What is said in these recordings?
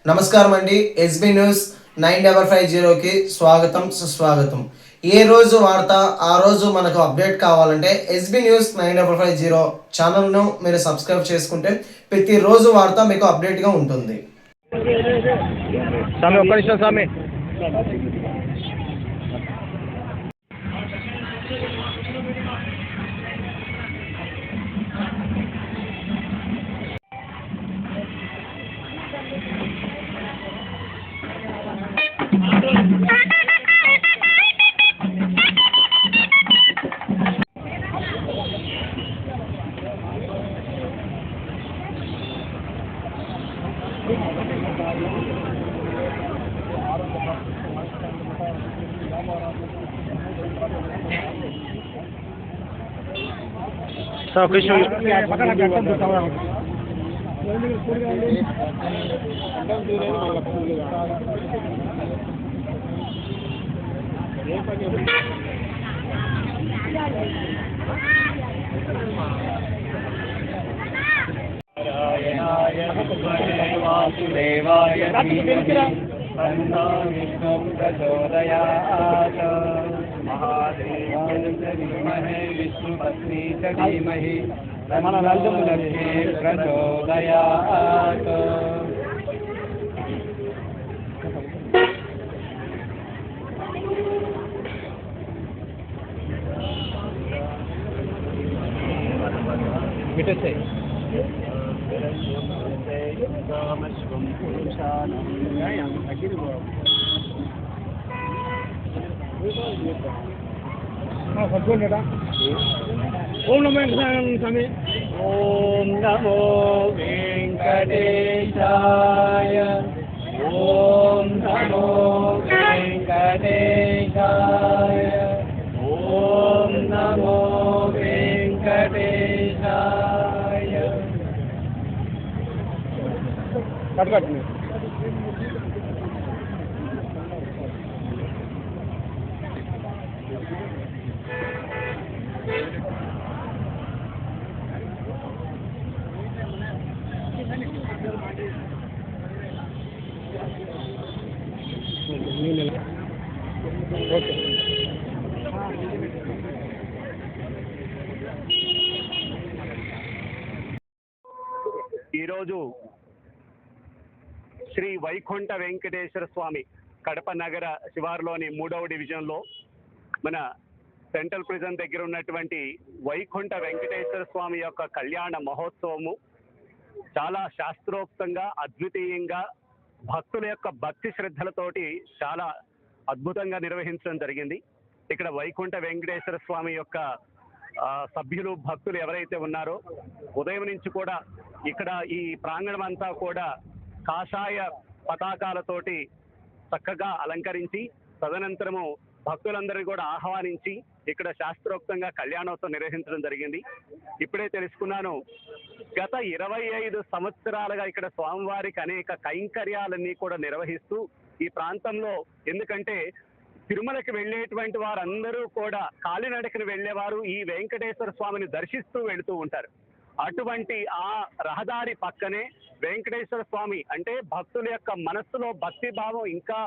నమస్కారం అండి. SB news 9550కి స్వాగతం సుస్వాగతం. ఏ రోజు వార్త ఆ రోజు మనకు అప్డేట్ కావాలంటే ఎస్బీ న్యూస్ 9550 ఛానల్ను మీరు సబ్స్క్రైబ్ చేసుకుంటే ప్రతిరోజు వార్త మీకు అప్డేట్గా ఉంటుంది. స్వామి ఒక్క నిమిషం స్వామి. సార్ ఒక నిమిషం. वासुदेवाय तन्नो विष्णुं प्रचोदयात् महादेवाय धीमहि विष्णुपत्नी च धीमहि तन्नो लक्ष्मी प्रचोदयात्. मिटे ఓం నమో స్వామి. ఓం నమో వెంకటేశాయ. ఓం నమో వెంకటేశాయ. ఓం నమో వెంకటేశాయ. కట్టుకట్టు ఓకే. ఈరోజు శ్రీ వైకుంఠ వెంకటేశ్వర స్వామి కడప నగర శివారులోని 3వ డివిజన్లో మన సెంట్రల్ ప్రిజన్ దగ్గర ఉన్నటువంటి వైకుంఠ వెంకటేశ్వర స్వామి యొక్క కళ్యాణ మహోత్సవము చాలా శాస్త్రోక్తంగా అద్వితీయంగా భక్తుల యొక్క భక్తి శ్రద్ధలతోటి చాలా అద్భుతంగా నిర్వహించడం జరిగింది. ఇక్కడ వైకుంఠ వెంకటేశ్వర స్వామి యొక్క సభ్యులు భక్తులు ఎవరైతే ఉన్నారో ఉదయం నుంచి కూడా ఇక్కడ ఈ ప్రాంగణం అంతా కూడా కాషాయ పతాకాలతోటి చక్కగా అలంకరించి తదనంతరము భక్తులందరినీ కూడా ఆహ్వానించి ఇక్కడ శాస్త్రోక్తంగా కళ్యాణోత్సవం నిర్వహించడం జరిగింది. ఇప్పుడే తెలుసుకున్నాను, గత 25 సంవత్సరాలుగా ఇక్కడ స్వామివారికి అనేక కైంకర్యాలన్నీ కూడా నిర్వహిస్తూ ఈ ప్రాంతంలో, ఎందుకంటే తిరుమలకి వెళ్ళేటువంటి వారందరూ కూడా కాలినడకన వెళ్ళేవారు ఈ వెంకటేశ్వర స్వామిని దర్శిస్తూ వెళుతూ ఉంటారు. అటువంటి ఆ రహదారి పక్కనే వెంకటేశ్వర స్వామి అంటే భక్తుల యొక్క మనస్సులో భక్తి భావం ఇంకా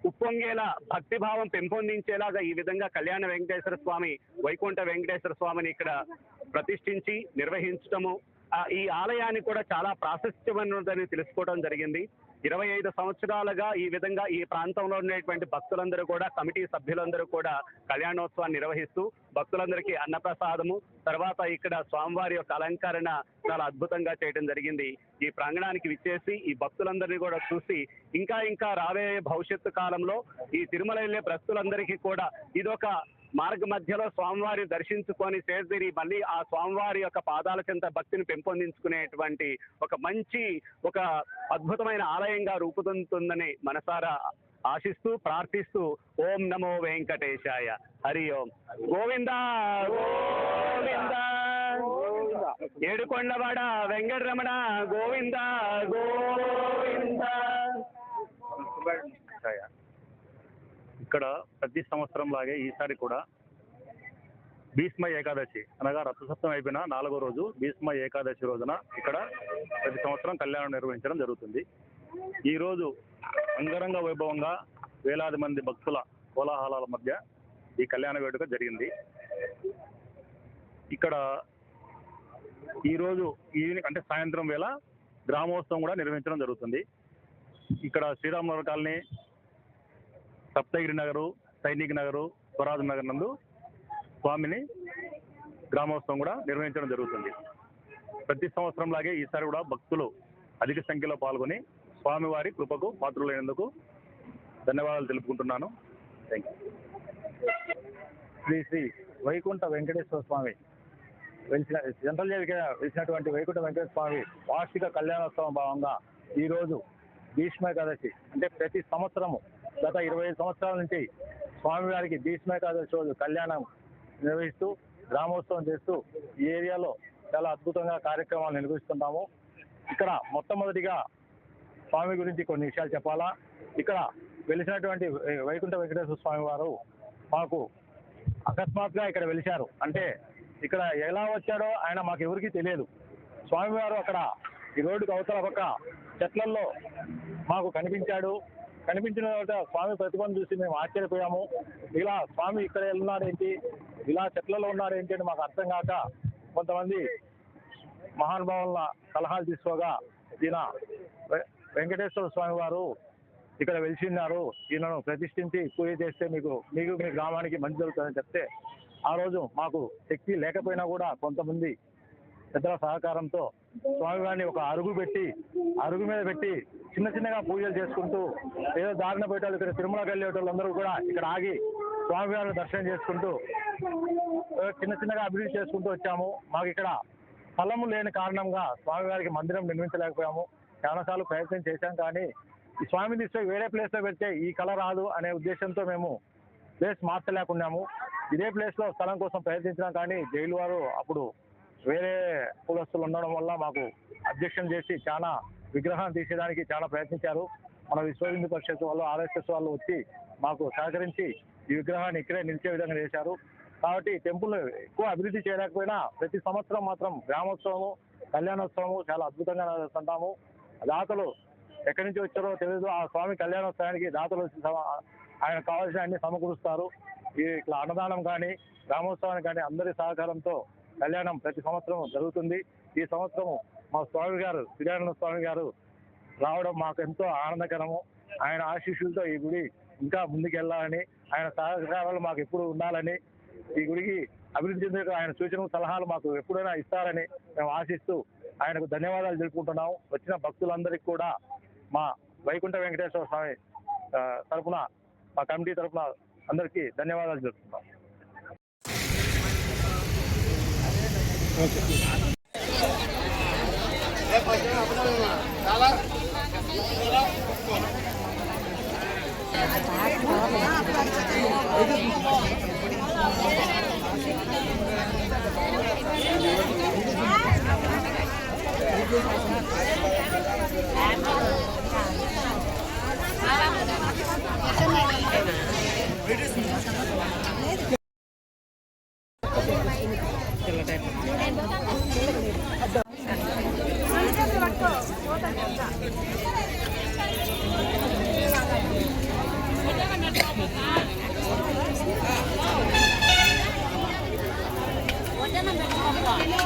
ఉప్పొంగేలా, భక్తి భావం పెంపొందించేలాగా ఈ విధంగా కళ్యాణ వెంకటేశ్వర స్వామి వైకుంఠ వెంకటేశ్వర స్వామిని ఇక్కడ ప్రతిష్ఠించి నిర్వహించటము, ఈ ఆలయాన్ని కూడా చాలా ప్రాశస్త్యమైనదని తెలుసుకోవడం జరిగింది. 25 సంవత్సరాలుగా ఈ విధంగా ఈ ప్రాంతంలో ఉండేటువంటి భక్తులందరూ కూడా, కమిటీ సభ్యులందరూ కూడా కళ్యాణోత్సవాన్ని నిర్వహిస్తూ భక్తులందరికీ అన్నప్రసాదము, తర్వాత ఇక్కడ స్వామివారి యొక్క అలంకరణ చాలా అద్భుతంగా చేయడం జరిగింది. ఈ ప్రాంగణానికి విచ్చేసి ఈ భక్తులందరినీ కూడా చూసి ఇంకా ఇంకా రాబోయే భవిష్యత్తు కాలంలో ఈ తిరుమల వెళ్ళే భక్తులందరికీ కూడా ఇదొక మార్గ మధ్యలో స్వామివారి దర్శించుకొని చేరి మళ్ళీ ఆ స్వామివారి యొక్క పాదాల చెంత భక్తిని పెంపొందించుకునేటువంటి ఒక మంచి ఒక అద్భుతమైన ఆలయంగా రూపుదిద్దుతుందని మనసారా ఆశిస్తూ ప్రార్థిస్తూ ఓం నమో వెంకటేశాయ. హరి ఓం. గోవింద గోవింద ఏడుకొండవాడ వెంకటరమణ గోవింద గోవింద. ఇక్కడ ప్రతి సంవత్సరం లాగే ఈసారి కూడా భీష్మ ఏకాదశి అనగా రథసప్తమి అయిపోయిన 4వ రోజు భీష్మ ఏకాదశి రోజున ఇక్కడ ప్రతి సంవత్సరం కళ్యాణం నిర్వహించడం జరుగుతుంది. ఈరోజు అంగరంగ వైభవంగా వేలాది మంది భక్తుల కోలాహలాల మధ్య ఈ కళ్యాణ వేడుక జరిగింది. ఇక్కడ ఈరోజు ఈవినింగ్ అంటే సాయంత్రం వేళ గ్రామోత్సవం కూడా నిర్వహించడం జరుగుతుంది. ఇక్కడ శ్రీరామనగర్ కాలనీ, సప్తగిరి నగరు, సైనిక్ నగరు, స్వరాజ్ నగర్ నందు స్వామిని గ్రామోత్సవం కూడా నిర్వహించడం జరుగుతుంది. ప్రతి సంవత్సరం లాగే ఈసారి కూడా భక్తులు అధిక సంఖ్యలో పాల్గొని స్వామివారి కృపకు పాత్రులైనందుకు ధన్యవాదాలు తెలుపుకుంటున్నాను. Thank you. Shri Shri Vaikuntha Venkateswara Swami central జైలుకి వెలిసినటువంటి వైకుంఠ వెంకటేశ్వర స్వామి వార్షిక కళ్యాణోత్సవం భాగంగా ఈరోజు భీష్మ ఏకాదశి అంటే ప్రతి సంవత్సరము గత 25 సంవత్సరాల నుంచి స్వామివారికి భీష్మ ఏకాదశి రోజు కళ్యాణం నిర్వహిస్తూ గ్రామోత్సవం చేస్తూ ఈ ఏరియాలో చాలా అద్భుతంగా కార్యక్రమాలు నిర్వహిస్తుంటాము. ఇక్కడ మొట్టమొదటిగా స్వామి గురించి కొన్ని విషయాలు చెప్పాలా. ఇక్కడ వెలిసినటువంటి వైకుంఠ వెంకటేశ్వర స్వామి వారు మాకు అకస్మాత్తుగా ఇక్కడ వెలిశారు. అంటే ఇక్కడ ఎలా వచ్చాడో ఆయన మాకు ఎవరికీ తెలియదు. స్వామివారు అక్కడ ఈ రోడ్డుకు అవతల పక్క చెట్లల్లో మాకు కనిపించాడు. కనిపించిన తర్వాత స్వామి ప్రతిభను చూసి మేము ఆశ్చర్యపోయాము. ఇలా స్వామి ఇక్కడ ఉన్నాడేంటి, ఇలా చెట్లలో ఉన్నాడేంటి అని మాకు అర్థం కాక కొంతమంది మహానుభావుల సలహాలు తీసుకోగా ఈయన వెంకటేశ్వర స్వామి వారు ఇక్కడ వెలిసి ఉన్నారు, ఈయనను ప్రతిష్ఠించి పూజ చేస్తే మీకు మీ గ్రామానికి మంచి జరుగుతుందని చెప్తే ఆ రోజు మాకు శక్తి లేకపోయినా కూడా కొంతమంది పెద్దల సహకారంతో స్వామివారిని ఒక అరుగు మీద పెట్టి చిన్న చిన్నగా పూజలు చేసుకుంటూ ఏదో దారిన పోయేటోళ్ళు ఇక్కడ తిరుమలకి వెళ్ళేటోళ్ళందరూ కూడా ఇక్కడ ఆగి స్వామివారిని దర్శనం చేసుకుంటూ చిన్న చిన్నగా అభివృద్ధి చేసుకుంటూ వచ్చాము. మాకు ఇక్కడ స్థలము లేని కారణంగా స్వామివారికి మందిరం నిర్మించలేకపోయాము. చాలాసార్లు ప్రయత్నం చేశాం, కానీ ఈ స్వామిని తీసుకొని వేరే ప్లేస్లో పెడితే ఈ కళ రాదు అనే ఉద్దేశంతో మేము ప్లేస్ మార్చలేకున్నాము. ఇదే ప్లేస్లో స్థలం కోసం ప్రయత్నించినాం, కానీ జైలు వారు అప్పుడు వేరే కులస్తులు ఉండడం వల్ల మాకు అబ్జెక్షన్ చేసి చాలా విగ్రహాన్ని తీసేయడానికి చాలా ప్రయత్నించారు. మన విశ్వ హిందూ పరిషత్ వాళ్ళు, RSS వాళ్ళు వచ్చి మాకు సహకరించి ఈ విగ్రహాన్ని ఇక్కడే నిలిచే విధంగా చేశారు. కాబట్టి టెంపుల్ ఎక్కువ అభివృద్ధి చేయలేకపోయినా ప్రతి సంవత్సరం మాత్రం గ్రామోత్సవము, కళ్యాణోత్సవము చాలా అద్భుతంగా జరుపుకుంటాము. దాతలు ఎక్కడి నుంచి వచ్చారో తెలియదు, ఆ స్వామి కళ్యాణోత్సవానికి దాతలు ఆయన కావాల్సిన అన్ని సమకూరుస్తారు. ఇట్లా అన్నదానం కానీ గ్రామోత్సవానికి కానీ అందరి సహకారంతో కళ్యాణం ప్రతి సంవత్సరం జరుగుతుంది. ఈ సంవత్సరం మా స్వామి గారు శ్రీరామ స్వామి గారు రావడం మాకు ఎంతో ఆనందకరము. ఆయన ఆశీస్సులతో ఈ గుడి ఇంకా ముందుకెళ్లాలని, ఆయన సహకారాలు మాకు ఎప్పుడు ఉండాలని, ఈ గుడికి అభివృద్ధి చెందే ఆయన సూచనలు సలహాలు మాకు ఎప్పుడైనా ఇస్తారని మేము ఆశిస్తూ ఆయనకు ధన్యవాదాలు తెలుపుకుంటున్నాము. వచ్చిన భక్తులందరికీ కూడా మా వైకుంఠ వెంకటేశ్వర స్వామి తరఫున, మా కమిటీ తరఫున అందరికీ ధన్యవాదాలు తెలుపుతున్నాం. What